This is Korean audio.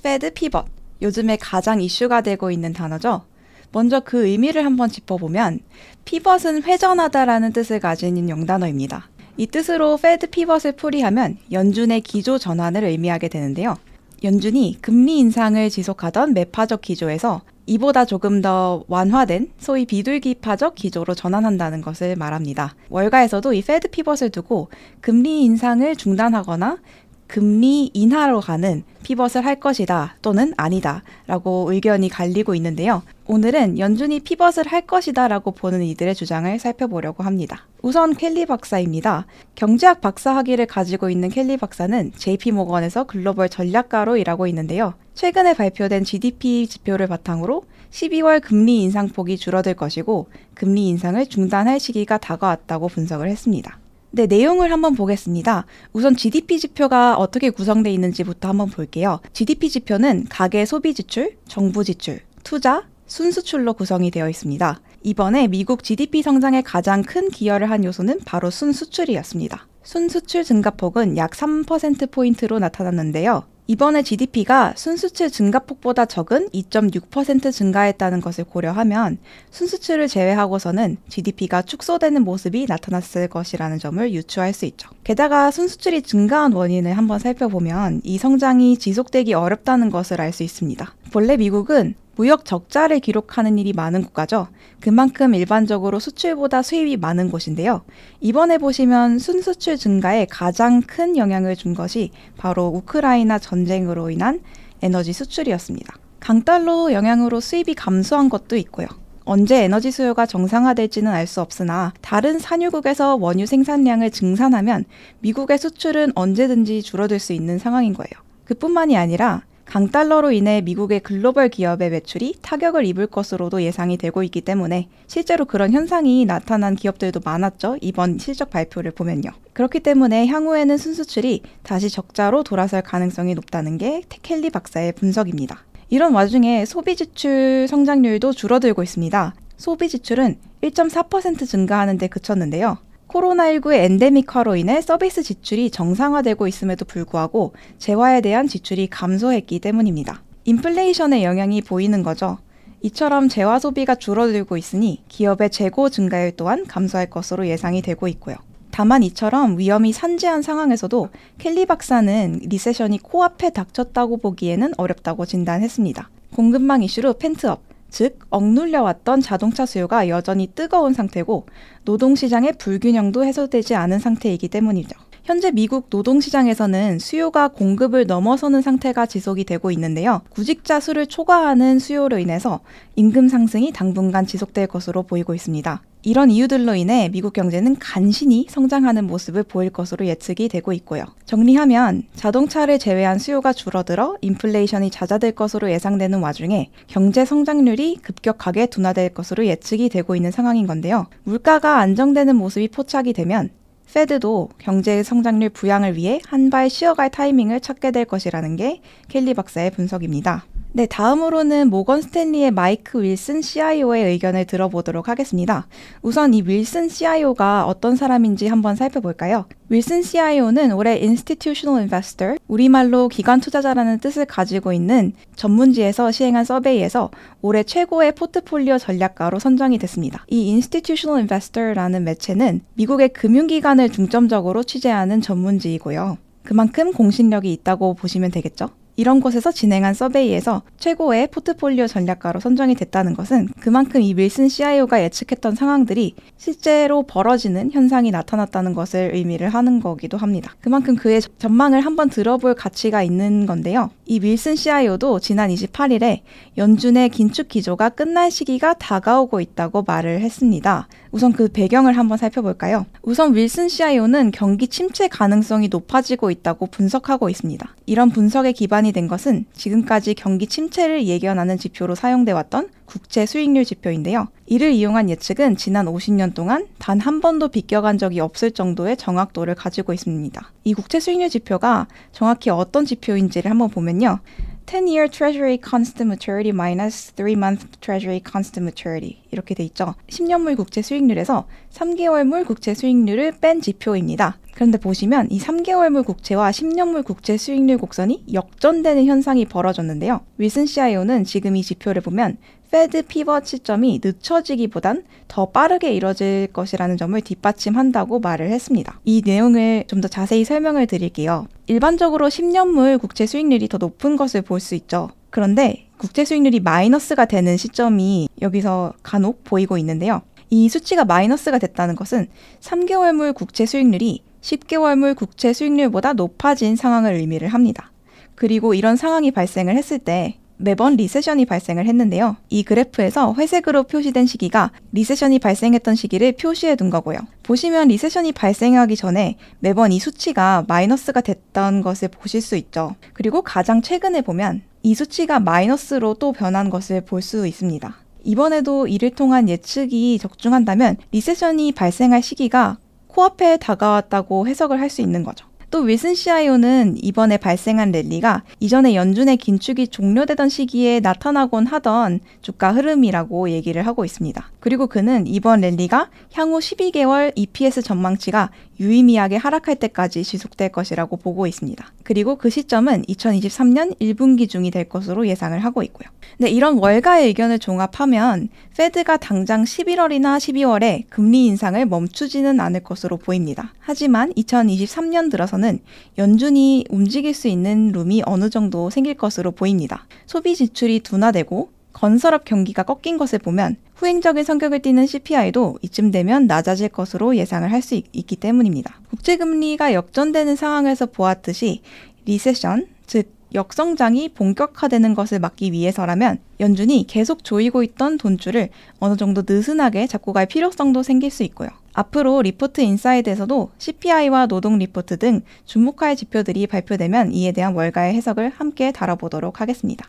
페드 피벗, 요즘에 가장 이슈가 되고 있는 단어죠. 먼저 그 의미를 한번 짚어보면 피벗은 회전하다라는 뜻을 가진 영단어입니다. 이 뜻으로 페드 피벗을 풀이하면 연준의 기조 전환을 의미하게 되는데요. 연준이 금리 인상을 지속하던 매파적 기조에서 이보다 조금 더 완화된 소위 비둘기파적 기조로 전환한다는 것을 말합니다. 월가에서도 이 페드 피벗을 두고 금리 인상을 중단하거나 금리 인하로 가는 피벗을 할 것이다 또는 아니다 라고 의견이 갈리고 있는데요. 오늘은 연준이 피벗을 할 것이다 라고 보는 이들의 주장을 살펴보려고 합니다. 우선 켈리 박사입니다. 경제학 박사 학위를 가지고 있는 켈리 박사는 JP모건에서 글로벌 전략가로 일하고 있는데요. 최근에 발표된 GDP 지표를 바탕으로 12월 금리 인상폭이 줄어들 것이고 금리 인상을 중단할 시기가 다가왔다고 분석을 했습니다. 네, 내용을 한번 보겠습니다. 우선 GDP 지표가 어떻게 구성되어 있는지부터 한번 볼게요. GDP 지표는 가계 소비 지출, 정부 지출, 투자, 순수출로 구성이 되어 있습니다. 이번에 미국 GDP 성장에 가장 큰 기여를 한 요소는 바로 순수출이었습니다. 순수출 증가폭은 약 3%포인트로 나타났는데요. 이번에 GDP가 순수출 증가폭보다 적은 2.6% 증가했다는 것을 고려하면 순수출을 제외하고서는 GDP가 축소되는 모습이 나타났을 것이라는 점을 유추할 수 있죠. 게다가 순수출이 증가한 원인을 한번 살펴보면 이 성장이 지속되기 어렵다는 것을 알 수 있습니다. 본래 미국은 무역 적자를 기록하는 일이 많은 국가죠. 그만큼 일반적으로 수출보다 수입이 많은 곳인데요. 이번에 보시면 순수출 증가에 가장 큰 영향을 준 것이 바로 우크라이나 전쟁으로 인한 에너지 수출이었습니다. 강달러 영향으로 수입이 감소한 것도 있고요. 언제 에너지 수요가 정상화될지는 알 수 없으나 다른 산유국에서 원유 생산량을 증산하면 미국의 수출은 언제든지 줄어들 수 있는 상황인 거예요. 그뿐만이 아니라 강달러로 인해 미국의 글로벌 기업의 매출이 타격을 입을 것으로도 예상이 되고 있기 때문에 실제로 그런 현상이 나타난 기업들도 많았죠. 이번 실적 발표를 보면요. 그렇기 때문에 향후에는 순수출이 다시 적자로 돌아설 가능성이 높다는 게 켈리 박사의 분석입니다. 이런 와중에 소비 지출 성장률도 줄어들고 있습니다. 소비 지출은 1.4% 증가하는 데 그쳤는데요. 코로나19의 엔데믹화로 인해 서비스 지출이 정상화되고 있음에도 불구하고 재화에 대한 지출이 감소했기 때문입니다. 인플레이션의 영향이 보이는 거죠. 이처럼 재화 소비가 줄어들고 있으니 기업의 재고 증가율 또한 감소할 것으로 예상이 되고 있고요. 다만 이처럼 위험이 산재한 상황에서도 켈리 박사는 리세션이 코앞에 닥쳤다고 보기에는 어렵다고 진단했습니다. 공급망 이슈로 펜트업, 즉 억눌려왔던 자동차 수요가 여전히 뜨거운 상태고 노동시장의 불균형도 해소되지 않은 상태이기 때문이죠. 현재 미국 노동시장에서는 수요가 공급을 넘어서는 상태가 지속이 되고 있는데요. 구직자 수를 초과하는 수요로 인해서 임금 상승이 당분간 지속될 것으로 보이고 있습니다. 이런 이유들로 인해 미국 경제는 간신히 성장하는 모습을 보일 것으로 예측이 되고 있고요. 정리하면 자동차를 제외한 수요가 줄어들어 인플레이션이 잦아들 것으로 예상되는 와중에 경제 성장률이 급격하게 둔화될 것으로 예측이 되고 있는 상황인 건데요. 물가가 안정되는 모습이 포착이 되면 페드도 경제 성장률 부양을 위해 한 발 쉬어갈 타이밍을 찾게 될 것이라는 게 켈리 박사의 분석입니다. 네, 다음으로는 모건 스탠리의 마이크 윌슨 CIO의 의견을 들어보도록 하겠습니다. 우선 이 윌슨 CIO가 어떤 사람인지 한번 살펴볼까요? 윌슨 CIO는 올해 Institutional Investor, 우리말로 기관 투자자라는 뜻을 가지고 있는 전문지에서 시행한 서베이에서 올해 최고의 포트폴리오 전략가로 선정이 됐습니다. 이 Institutional Investor라는 매체는 미국의 금융기관을 중점적으로 취재하는 전문지이고요. 그만큼 공신력이 있다고 보시면 되겠죠? 이런 곳에서 진행한 서베이에서 최고의 포트폴리오 전략가로 선정이 됐다는 것은 그만큼 이 윌슨 CIO가 예측했던 상황들이 실제로 벌어지는 현상이 나타났다는 것을 의미를 하는 거기도 합니다. 그만큼 그의 전망을 한번 들어볼 가치가 있는 건데요. 이 윌슨 CIO도 지난 28일에 연준의 긴축 기조가 끝날 시기가 다가오고 있다고 말을 했습니다. 우선 그 배경을 한번 살펴볼까요? 우선 윌슨 CIO는 경기 침체 가능성이 높아지고 있다고 분석하고 있습니다. 이런 분석에 기반이 된 것은 지금까지 경기 침체를 예견하는 지표로 사용돼 왔던 국채 수익률 지표인데요. 이를 이용한 예측은 지난 50년 동안 단 한 번도 비껴간 적이 없을 정도의 정확도를 가지고 있습니다. 이 국채 수익률 지표가 정확히 어떤 지표인지를 한번 보면요. 10-year Treasury Constant Maturity minus 3-month Treasury Constant Maturity 이렇게 돼 있죠. 10년물 국채 수익률에서 3개월물 국채 수익률을 뺀 지표입니다. 그런데 보시면 이 3개월물 국채와 10년물 국채 수익률 곡선이 역전되는 현상이 벌어졌는데요. 윌슨 CIO는 지금 이 지표를 보면 페드 피벗 시점이 늦춰지기보단 더 빠르게 이뤄질 것이라는 점을 뒷받침한다고 말을 했습니다. 이 내용을 좀 더 자세히 설명을 드릴게요. 일반적으로 10년물 국채 수익률이 더 높은 것을 볼 수 있죠. 그런데 국채 수익률이 마이너스가 되는 시점이 여기서 간혹 보이고 있는데요. 이 수치가 마이너스가 됐다는 것은 3개월물 국채 수익률이 10개월물 국채 수익률보다 높아진 상황을 의미를 합니다. 그리고 이런 상황이 발생을 했을 때 매번 리세션이 발생을 했는데요. 이 그래프에서 회색으로 표시된 시기가 리세션이 발생했던 시기를 표시해 둔 거고요. 보시면 리세션이 발생하기 전에 매번 이 수치가 마이너스가 됐던 것을 보실 수 있죠. 그리고 가장 최근에 보면 이 수치가 마이너스로 또 변한 것을 볼 수 있습니다. 이번에도 이를 통한 예측이 적중한다면 리세션이 발생할 시기가 코앞에 다가왔다고 해석을 할 수 있는 거죠. 또 윌슨 CIO는 이번에 발생한 랠리가 이전에 연준의 긴축이 종료되던 시기에 나타나곤 하던 주가 흐름이라고 얘기를 하고 있습니다. 그리고 그는 이번 랠리가 향후 12개월 EPS 전망치가 유의미하게 하락할 때까지 지속될 것이라고 보고 있습니다. 그리고 그 시점은 2023년 1분기 중이 될 것으로 예상을 하고 있고요. 근데 이런 월가의 의견을 종합하면 페드가 당장 11월이나 12월에 금리 인상을 멈추지는 않을 것으로 보입니다. 하지만 2023년 들어서는 연준이 움직일 수 있는 룸이 어느 정도 생길 것으로 보입니다. 소비 지출이 둔화되고 건설업 경기가 꺾인 것을 보면 후행적인 성격을 띠는 CPI도 이쯤 되면 낮아질 것으로 예상을 할 수 있기 때문입니다. 국제금리가 역전되는 상황에서 보았듯이 리세션, 즉 역성장이 본격화되는 것을 막기 위해서라면 연준이 계속 조이고 있던 돈줄을 어느 정도 느슨하게 잡고 갈 필요성도 생길 수 있고요. 앞으로 리포트 인사이드에서도 CPI와 노동 리포트 등 주목할 지표들이 발표되면 이에 대한 월가의 해석을 함께 다뤄보도록 하겠습니다.